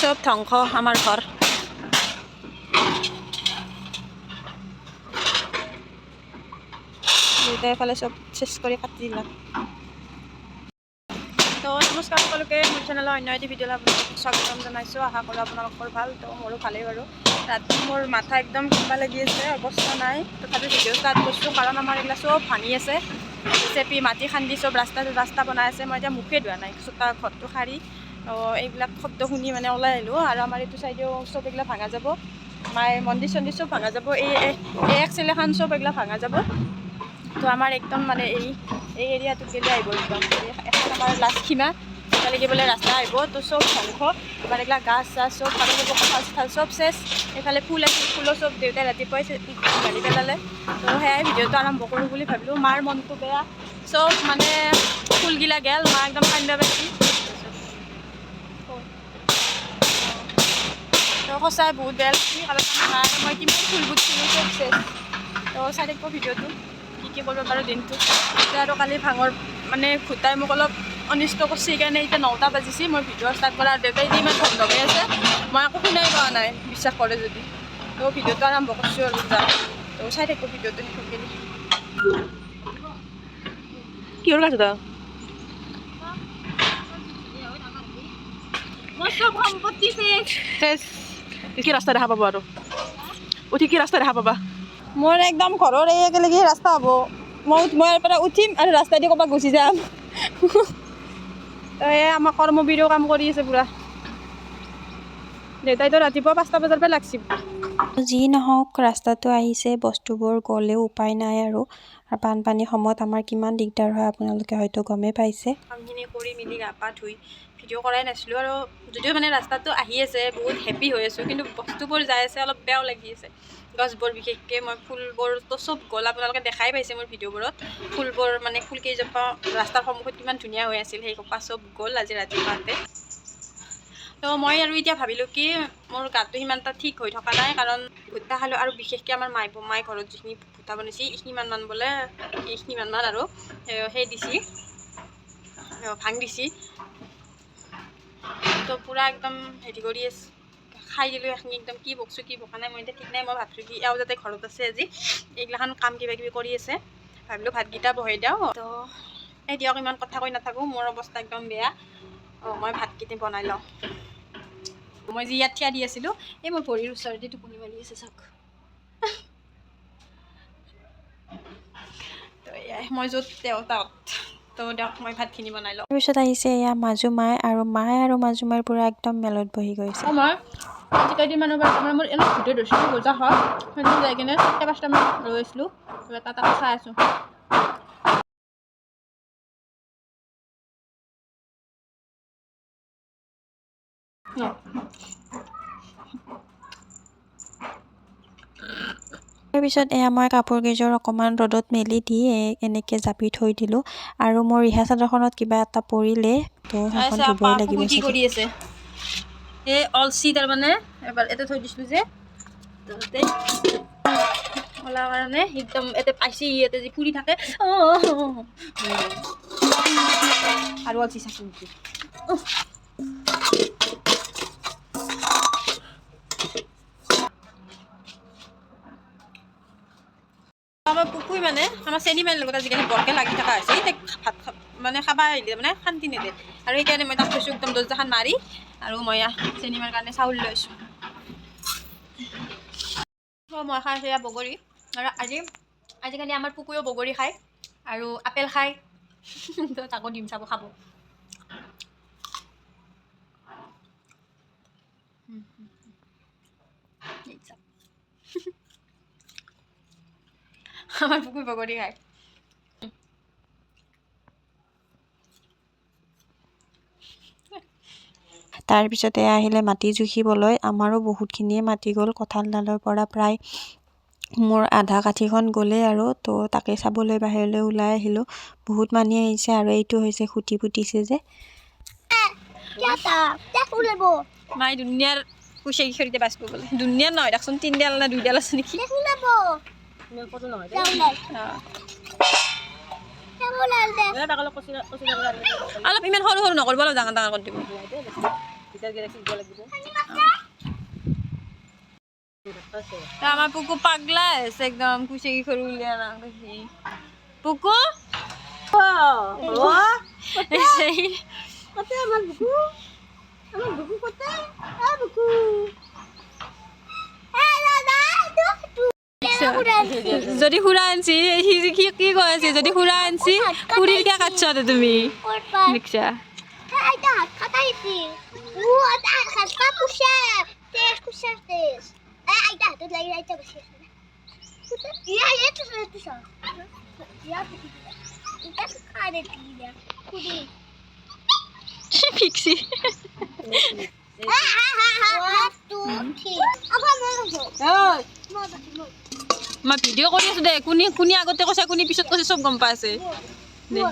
সব ধ্বংস আমাৰ ঘৰ এফালে সব চেষ্ কৰি কাটি দিলাম তো নমস্কাৰ সকলোকে মোৰ চেনেলৰ অন্য এটি ভিডিঅ'লৈ আপোনালোকক স্বাগতম জনাইছোঁ আশা কৰোঁ আপোনালোকৰ ভাল তো মোৰো ভালেই বাৰু ৰাতি মোৰ মাথা একদম কিবা লাগি আছে অৱস্থা নাই তথাপি ভিডিঅ' ষ্টাৰ্ট কৰিছোঁ কাৰণ আমাৰ এইবিলাক চব ভাঙি আছে চেপি মাটি খান্দি চব ৰাস্তা বনাই আছে মই এতিয়া মুখে ধোৱা নাই চোতা ঘৰটো সাৰি এইবিলাক শব্দ শুনি মানে ওলাই আহিলোঁ আৰু আমাৰ এইটো চাইডেও চব এইবিলাক ভাঙা যাব মায়ে মন্দিৰ চন্দিৰ চব ভাঙা যাব এই এক্সেল এখন চব এইবিলাক ভাঙা যাব তো আমাৰ একদম মানে এই এৰিয়াটোত গেলে আহিব একদম এখন আমাৰ লাষ্ট সীমা এফালেকে বোলে ৰাস্তা আহিব তো চব ধ্বংস আমাৰ এইবিলাক গাছ চাছ চব ভাঙি যাব কঁঠাল চঠাল চব চেচ এইফালে ফুল আছিল ফুলো চব দেউতাই ৰাতিপুৱাই গাড়ি পেলালে তো সেয়াই ভিডিঅ'টো আৰম্ভ কৰোঁ বুলি ভাবিলোঁ মাৰ মনটো বেয়া চব মানে ফুলগিলা গেল মা একদম কান্দা পাইছি তো সঁচাই বহুত বেয়া লাগছি কাৰণ মাৰ মই কিমান ফুল বুটছিলোঁ চব চেচ তো চাই থাকিব ভিডিঅ'টো কি কৰিব পাৰোঁ দিনটো এতিয়া আৰু কালি ভাঙৰ মানে ঘুটাই মোক অলপ অনিষ্ট কৰিছে সেইকাৰণে এতিয়া 9টা বাজিছে মই ভিডিঅ' ষ্টাৰ্ট কৰা আৰু দেউতাই এতিয়া ইমান ধমধমাই আছে মই একো শুনাই পোৱা নাই বিশ্বাস কৰে যদি তো ভিডিঅ'টো আৰম্ভ কৰিছোঁ আৰু যাম তো চাই থাকিব ভিডিঅ'টো শেষলৈকে কিহৰ কাছে তই মই চব সম্পত্তি শেষ কি ৰাস্তা দেখা পাব আৰু উঠি কি ৰাস্তা দেখা পাবা মোৰ একদম ঘৰৰ এই একেলগে ৰাস্তা হ'ব মই ইয়াৰ পৰা উঠিম আৰু ৰাস্তা দি ক'ৰবাত গুচি যাম এই আমাৰ কৰ্মবীৰেও কাম কৰি আছে পূৰা দেউতাইতো ৰাতিপুৱা 5টা বজাৰ পৰা লাগছি যি নহওক ৰাস্তাটো আহিছে বস্তুবোৰ গ'লেও উপায় নাই আৰু বানপানীৰ সময়ত আমাৰ কিমান দিগদাৰ হয় আপোনালোকে হয়তো গমেই পাইছে কামখিনি কৰি মিলি গা পা ধুই ভিডিঅ' কৰাই নাছিলোঁ আৰু যদিও মানে ৰাস্তাটো আহি আছে বহুত হেপী হৈ আছোঁ কিন্তু বস্তুবোৰ যাই আছে অলপ বেয়াও লাগি আছে গছবোৰ বিশেষকৈ মই ফুলবোৰতো চব গ'ল আপোনালোকে দেখাই পাইছে মোৰ ভিডিঅ'বোৰত ফুলবোৰ মানে ফুলকেইজোপা ৰাস্তাৰ সন্মুখত কিমান ধুনীয়া হৈ আছিল সেইসোপা চব গ'ল আজি ৰাতিপুৱাতে তো মই আৰু এতিয়া ভাবিলোঁ কি মোৰ গাটো সিমান এটা ঠিক হৈ থকা নাই কাৰণ ভুট্টা খালোঁ আৰু বিশেষকৈ আমাৰ মায়ে ঘৰত যিখিনি ভুট্টা বনাইছে এইখিনিমান বোলে এইখিনিমান আৰু সেই দিছি ভাং দিছি তো পূৰা একদম হেৰি কৰি আছে খাই দিলোঁ এইখিনি একদম কি বকছোঁ কি বকা নাই মই এতিয়া ঠিক নাই মই ভাবিলোঁ কি এওঁ যাতে ঘৰত আছে আজি এইগিলাখান কাম কিবা কিবি কৰি আছে ভাবিলোঁ ভাতকেইটা বহাই দিওঁ তো এই দিয়ক ইমান কথা কৈ নাথাকোঁ মোৰ অৱস্থা একদম বেয়া মই ভাতকেইটা বনাই লওঁ মই যি ইয়াত থিয়া দি আছিলোঁ এই মই ভৰিৰ ওচৰতে টোপনি মাৰি আছে চাওক তো এয়াই মই য'ত তেওঁ তাত তো দিয়ক মই ভাতখিনি বনাই লওঁ তাৰপিছত আহিছে এয়া মাজু মায়ে আৰু মাজু মাৰ পূৰা একদম মেলত বহি গৈছে মই আজি কেইদিনমানৰ পৰা তাৰমানে মোৰ এনেই ভিডিঅ' ধৰিছিলোঁ বজা হয় সেইটো যাই কিনে 4-5টামান লৈ আছিলোঁ তাত চাই আছোঁ তাৰপিছত এয়া মই কাপোৰ কেইযোৰ অকণমান ৰ'দত মেলি দি এনেকৈ জাপি থৈ দিলোঁ আৰু মোৰ ৰিহা চাদৰখনত কিবা এটা পৰিলে তো সেইখন ধুবই লাগিব কি কৰি আছে এই অলচি তাৰমানে এবাৰ এটা থৈ দিছিলোঁ যে তাতে ওলাৰ কাৰণে একদম ইয়াতে পাইছে ইয়াতে যে ফুৰি থাকে আৰু অলচি চাইছোঁ নেকি আমাৰ পুকুই মানে আমাৰ চেনি মাৰিৰ লগত আজিকালি বৰকৈ লাগি থকা হৈছে এতিয়া ভাত মানে খাব আহিলে মানে শান্তি নিদিয়ে আৰু সেইকাৰণে মই তাক থৈছোঁ একদম দৰ্জাখন মাৰি আৰু মই চেনি মাৰিৰ কাৰণে চাউল লৈছোঁ মই খাই আছোঁ বগৰী আৰু আজিকালি আমাৰ পুকুৰেও বগৰী খায় আৰু আপেল খায় তো তাকো দিম চাব খাব আমাৰ পুকুৰ বগৰী খায় তাৰপিছতে আহিলে মাটি জুখিবলৈ আমাৰো বহুতখিনিয়ে মাটি গ'ল কঁঠালডালৰ পৰা প্ৰায় মোৰ আধা কাঠিখন গ'লেই আৰু তো তাকে চাবলৈ বাহিৰলৈ ওলাই আহিলোঁ বহুত মানুহ আহিছে আৰু এইটো হৈছে খুটি পুতিছে যে মাই দুনিয়াৰ কুচি খৰিতে বাচ বোলে দুনিয়াৰ নহয় দেখোন 3ডাল নে 2ডাল আছে নেকি অলপ ইমান সৰু সৰু নকৰিব অলপ ডাঙৰ ডাঙৰ কৰি দিব আমাৰ পুকু পাগলা আছে একদম কুচি কৰে উলিয়া না কুচি পুকু সেই যদি সুৰা আনছি সি কি কৈ আছে যদি সুৰা আনছি সুৰিৰ কিয় কাটছ তুমি দেখছা ফিক্সি মই ভিডিঅ' কৰি আছো দে কোনে আগতে কৈছে কোনে পিছত কৈছে চব গম পাই আছে দে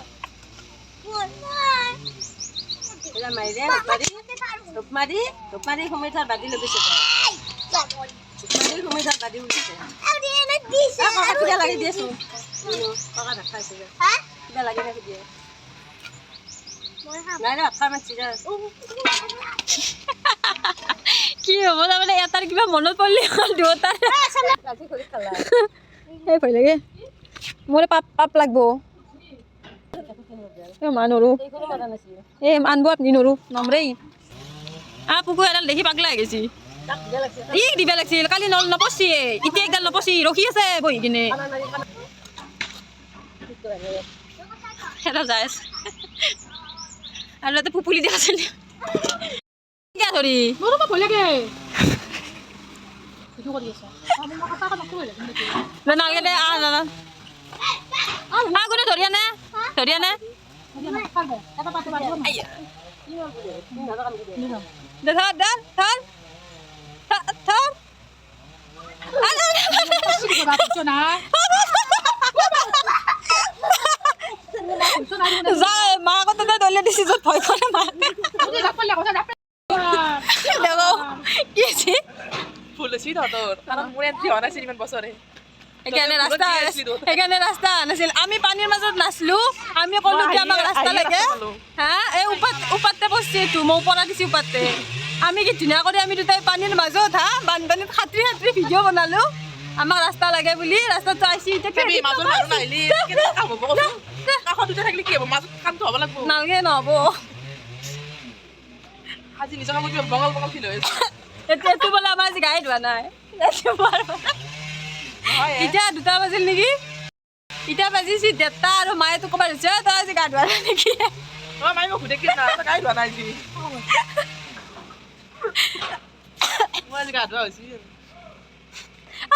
কি হ'ব তাৰমানে এটাৰ কিবা মনত পৰিলে দুটাৰ এই ভয় লাগে মোৰ পাপ লাগব মা নৰো এই আনব আপনি নৰো নমৰেই পুকু এডাল দেখি পাগলা হৈ গেছি ই দিবা লাগিছিল কালি নপচি এতিয়া একডাল নপচি ৰখি আছে বহি কিনে যাই আছে আৰু তাতে পুপুলি দিয়া আছে ধৰি নালাগে দে আগতে ধৰি আনে মা কথা ধৰিলে দিছি য'ত ভয় কৰে মা কি আছে সেইকাৰণে ৰাস্তা নাছিল আমি পানীৰ মাজত নাচলো আমি ক'লো কি আমাক ৰাস্তা লাগে হা এই উপাতে পচছি মই ওপৰত দিছি উপাতে আমি কি ধুনীয়া কৰি আমি দুটাই পানীৰ মাজত বানপানীত সাঁতৰি ভিডিঅ' বনালো আমাক ৰাস্তা লাগে বুলি ৰাস্তাটো আহিছি নালাগে নহ'ব এইটো বোলে আমাৰ আজি গাই ধোৱা নাই এতিয়া 2টা বাজিল নেকি এতিয়া বাজিছি 1:30 আৰু মায়ে তো ক'ব হৈছে তই আজি গা ধোৱা নাই নেকি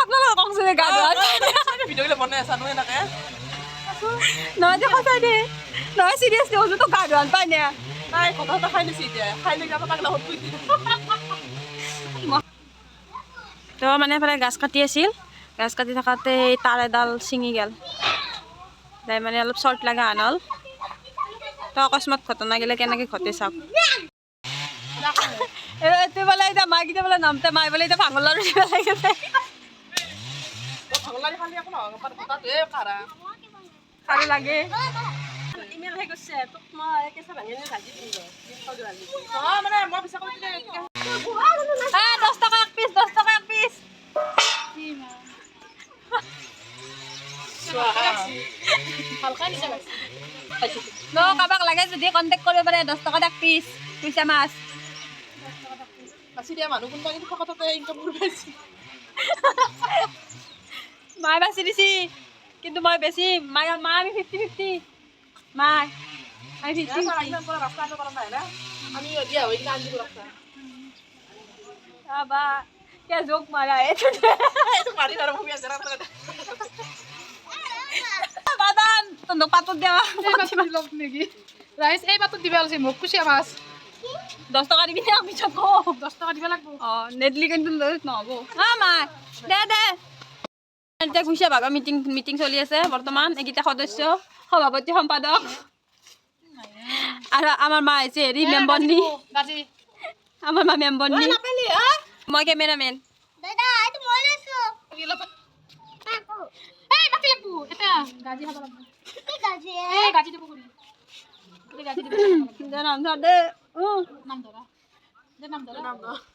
আপোনালোকে কওকচোন গা ধোৱা নহয় দে সঁচাই দে নহয় চিৰিয়াছলি কৈছো তো গা ধোৱা পাই নে তো মানে এফালে গাছ কাটি আছিল গাছ কাটি থকাতে এই তার এডাল ছিঙি গেল তাই মানে অলপ চৰ্ট লগা আনল তো অকস্মাত ঘটনা গেলে কেনেকৈ ঘটে চাওক এইটো বোলে এতিয়া মাকেইটা বোলে নামতে মাই বোলে এতিয়া ভাঙৰ লাৰু দিব লাগিছে খালি লাগে ইমেল হৈ গৈছে তোক মই কেঁচা ভাঙি ভাজি দিম 10 টকা এক পিচ 10 টকা এক পিচ কাৰোবাক লাগে যদি কণ্টেক্ট কৰিব পাৰে 10 টকা এক পিচ কুইছা মাছ মায়ে বাচি দিছি কিন্তু মই বেছি মায়ে মা আমি 50-50 মাই আমি 50-50 বা क्या जोक मारा है तो मारी ना मूवी जरा बादान तो नो पातत देवा लोग नेकी राइस ए पातत दिबा আছে মোক কুছিয়া মাছ 10 টাকা দিবি না আমি চকো 10 টাকা দিবা লাগবো নেডলি কিন্তু নহব মা দে এতিয়া কুছিয়া ভাগৰ মিটিং চলি আছে বৰ্তমান এগিটা সদস্য সভাপতি সম্পাদক আৰু আমাৰ মা আছে হেৰি মেম্বাৰ নি গাজি আমাৰ মা মেম্বাৰ নি মই ক্যামেরাম্যান দাদা আইতো মই আছো এই বাকি লাগবো এটা গাজি হাবা লাগবো কি গাজি এই গাজি দেব করি এই গাজি দেব নাম ধর দে নাম ধরা নাম ধৰা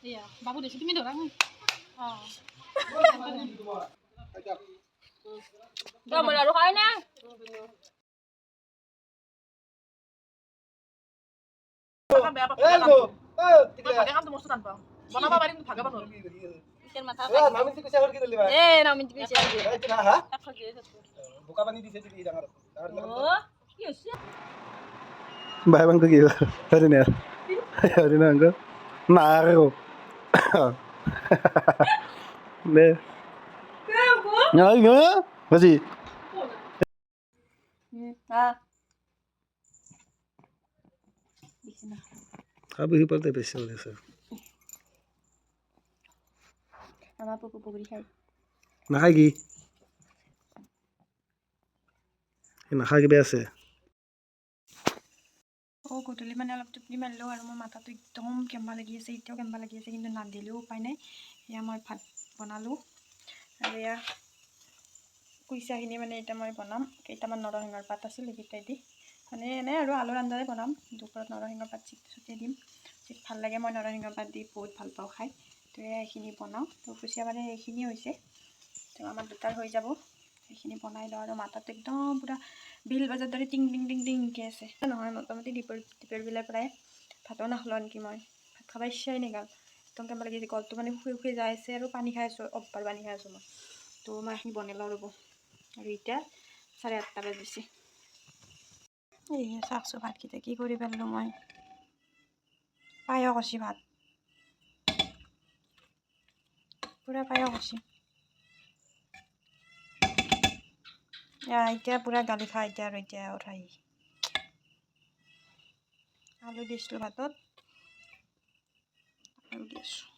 এয়া বাবু দিছে তুমি ধৰা মই আৰু খাই না বনাব পাৰিম ভাগাব Bahaya bang tuh gitu, hari ini enggak, naruh, deh, nggak, masih, kamu hipal teh besok deh sir, আমাৰ পুকু পুকুৰী খাই nakai biasa. গধূলি মানে অলপ টোপনি মাৰিলোঁ আৰু মোৰ মাথাটো একদম কেম্বা লাগি আছে এতিয়াও কেম্বা লাগি আছে কিন্তু নাদিলেও উপায় নাই এয়া মই ভাত বনালোঁ আৰু এয়া কুইচাখিনি মানে এতিয়া মই বনাম কেইটামান নৰসিংহৰ পাত আছিল সেইকেইটাই দি মানে এনেই আৰু আলুৰ আঞ্জাই বনাম দুপৰত নৰসিংহৰ পাত ছটিয়াই দিম ভাল লাগে মই নৰসিংহৰ পাত দি বহুত ভাল পাওঁ খাই তো এইখিনি বনাওঁ তো কুচিয়া মানে এইখিনি হৈছে তো আমাৰ দুটাৰ হৈ যাব সেইখিনি বনাই লওঁ আৰু মাথাটো একদম পূৰা বিল বজাৰ দৰে টিং টিং টিং টিংকৈ আছে নহয় মোটামুটি দীপৰ বিলৰ পৰাই ভাতো নাখালোঁ আনকি মই ভাত খাব ইচ্ছাই নাগাল একদম কেম্বা লাগি আছে গলটো মানে শুই শুই যাই আছে আৰু পানী খাই আছোঁ অব্বাৰ পানী খাই আছোঁ মই তো মই এইখিনি বনাই লওঁ ৰ'ব আৰু এতিয়া 8:30 বাজিছে এই চাওকচোন ভাতকেইটা কি কৰি পেলালোঁ মই পায়স আছে ভাত পূৰা পায়স আছে এতিয়া পূৰা গালি খাই এতিয়া আৰু এতিয়া উঠাই আলু দিছিলোঁ ভাতত আলু দি আছোঁ